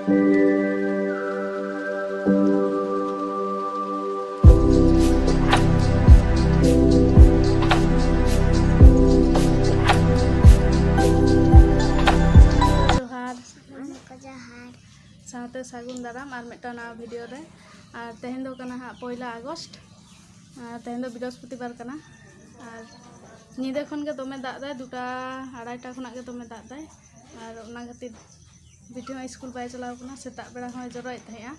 साथे सागुन दाराम और मिट्टा नवा वीडियो रे और तेहन दो कना हाँ 1 अगस्त तेहन दो बृहस्पतिवार कना और नीदे खन के दमे दाग दाय 2टा 2:30 खना के दमे दाग दाय और ओना खातिर बिटी स्कूल बाय चलाव कना सेता बेड़ा होय जरोय तहेया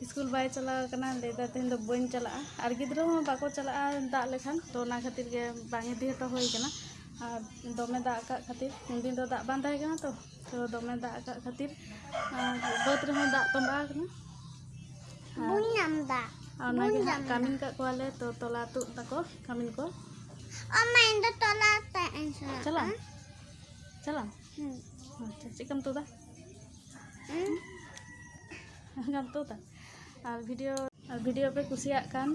स्कूल बाय चलाव कना लेदा तेहन दो बइन चला और गिद्रो हो बाको चला दाग लेखान तो ओना खातिर के बांग इदी हटो होय कना और दमे दाग का खातिर उन दिन दो दाग बां ताहे कना तो दमे दाग का खातिर बात रहे दाग तंबा कना बुई नाम दा ओना के कामिन का कोले तो तोला तु तको कामिन को अम्मा इंदो तोला ता चला चला अच्छा चिकन तो दा गम तो दा और वीडियो पे कुसिया कान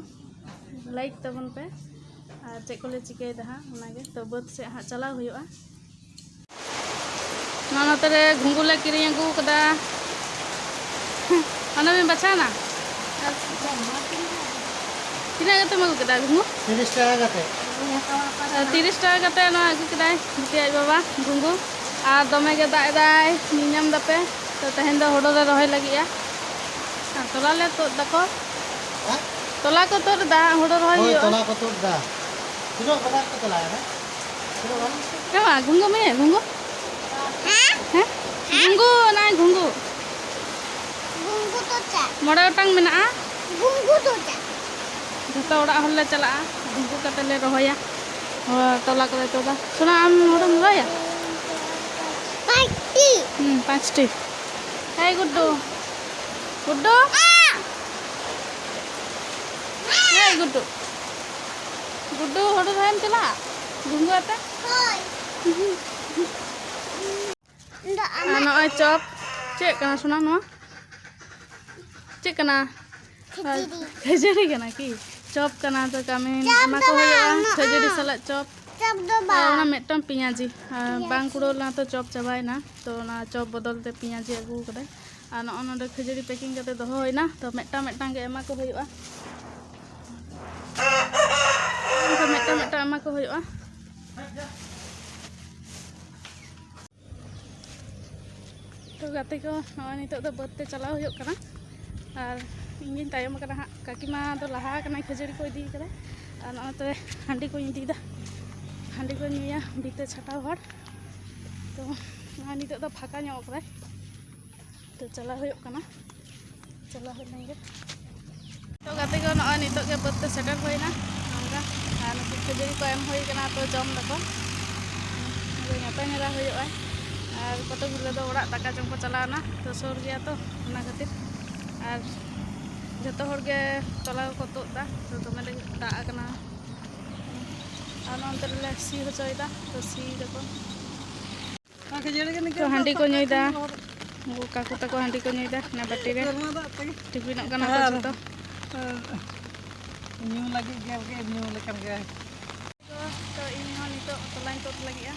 लाइक तबन पे और चेक कोले चिकई दा हां ओनागे तो बात से हां चला हुयुआ नानतरे घुंगुले किरिंग अगु कदा अना में बचाना तीना गते मगु कदा घुंगु 30 टाका गते 30 टाका गते ना अगु कदाय बिटी आई बाबा घुंगु और दमे के दाग दाय निनाम दपे तो तहेन दो होडो रे रहोय लगिया तोला ले तो दको तोला को तो दा होडो रहोय ओय तोला को तो दा तिनो बड़ा को तोला है तिनो बड़ा केवा घुंगु में घुंगु हैं घुंगु ना घुंगु तो चा मोड़ा टंग मेना घुंगु तो चा जतो ओड़ा हल्ले चला घुंगु कते ले रहोया तोला को तो दा सुना आम होडम लया 5 टी हे गुड्डू गुड्डू हे गुड्डू गुड्डू होडो रहम चला घुंगु आते नॉय चॉप चेक कना सुना नो चेक कना खजड़ी कना की चॉप कना तो कामिन एमा को होया खजड़ी सला चॉप चॉप दो बा ओना मेटम पियाजी बांग कुड़ोला तो चॉप चबाय ना तो ना चॉप बदल ते पियाजी अगु कदे आ न ओनडे खजड़ी पैकिंग कते दोहो होइना तो मेटा गे एमा को होयुआ तो मेटा एमा को होयुआ तो गाते को नॉय नितो दो बत्ते चलाव होयो कना और इंगिन तायम कना हा काकीमा तो लहा कना खजड़ी को इदी करे और नते हांडी को इदीदा हांडी को निया बीते छटाव हर तो नॉय नितो दो फाका ᱧᱚᱜ करे तो चला होयो कना चला हो लेंगे तो गाते को नॉय नितो के बत्ते सेटर होइना नंगा और खजड़ी को एम होई कना तो जम दको ᱧᱟᱯᱟ ᱧᱮᱞᱟ होयोआ और कत गुले दो ओड़ा दाका जम को चलाना तो सोर गया तो ओना खातिर और जतो हर के तोला को तोदा तो दमे ले दाग कना और नंतर ले सी होचोइदा तो सी दको तो हांडी को ᱧᱩᱭदा वो काकू तको हांडी को ᱧᱩᱭदा ना बाटी रे टिफिन कना तो न्यू लगी गया के न्यू लेकर गया तो इन हो नितो तोलाइन तो लगिया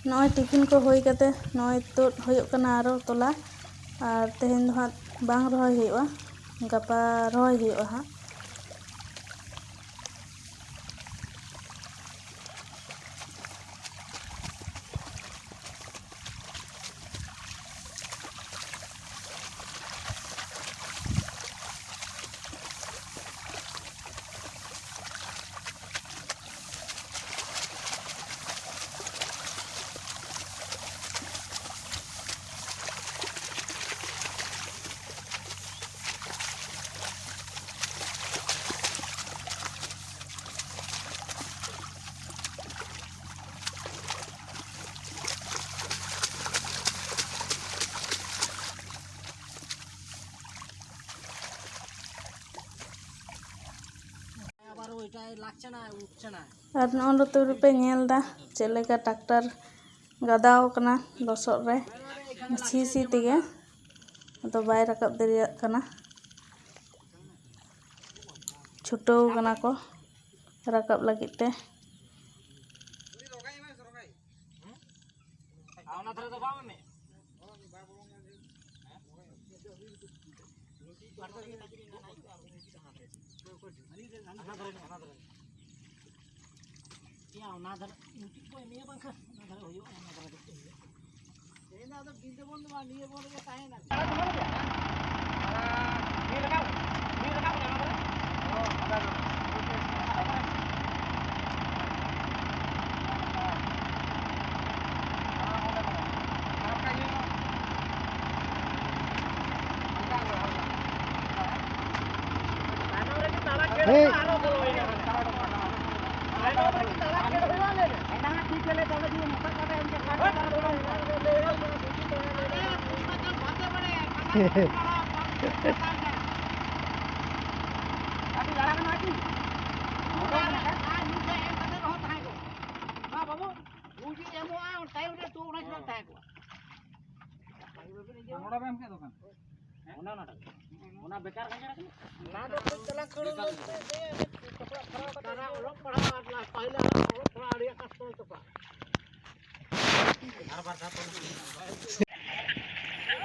नॉय टिफिन को होई कते नॉय तो होयोग कना आरो तोला और तेहेन दो हाथ बांग रहोय होयोगा गपा रहोय होयोगा हां और नॉन तो रुपए नेलदा चलेका ट्रैक्टर गदाव कना लसद रे सी सी तेगे तो बाय रकब दरिया कना छुटो कना को रकब लगित ते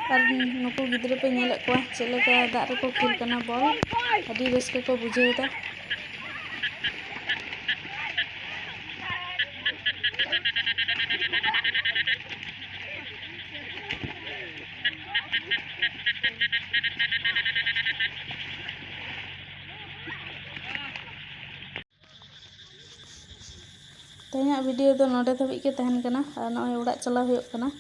और नुकु गिद्रे पे नेले को चलेका दाग रे को खेल कना बॉल अभी रस्के को बुझेदा तेहना वीडियो दो नोडे धाबी के तहन कना और नॉय उड़ाग चला हुयोग कना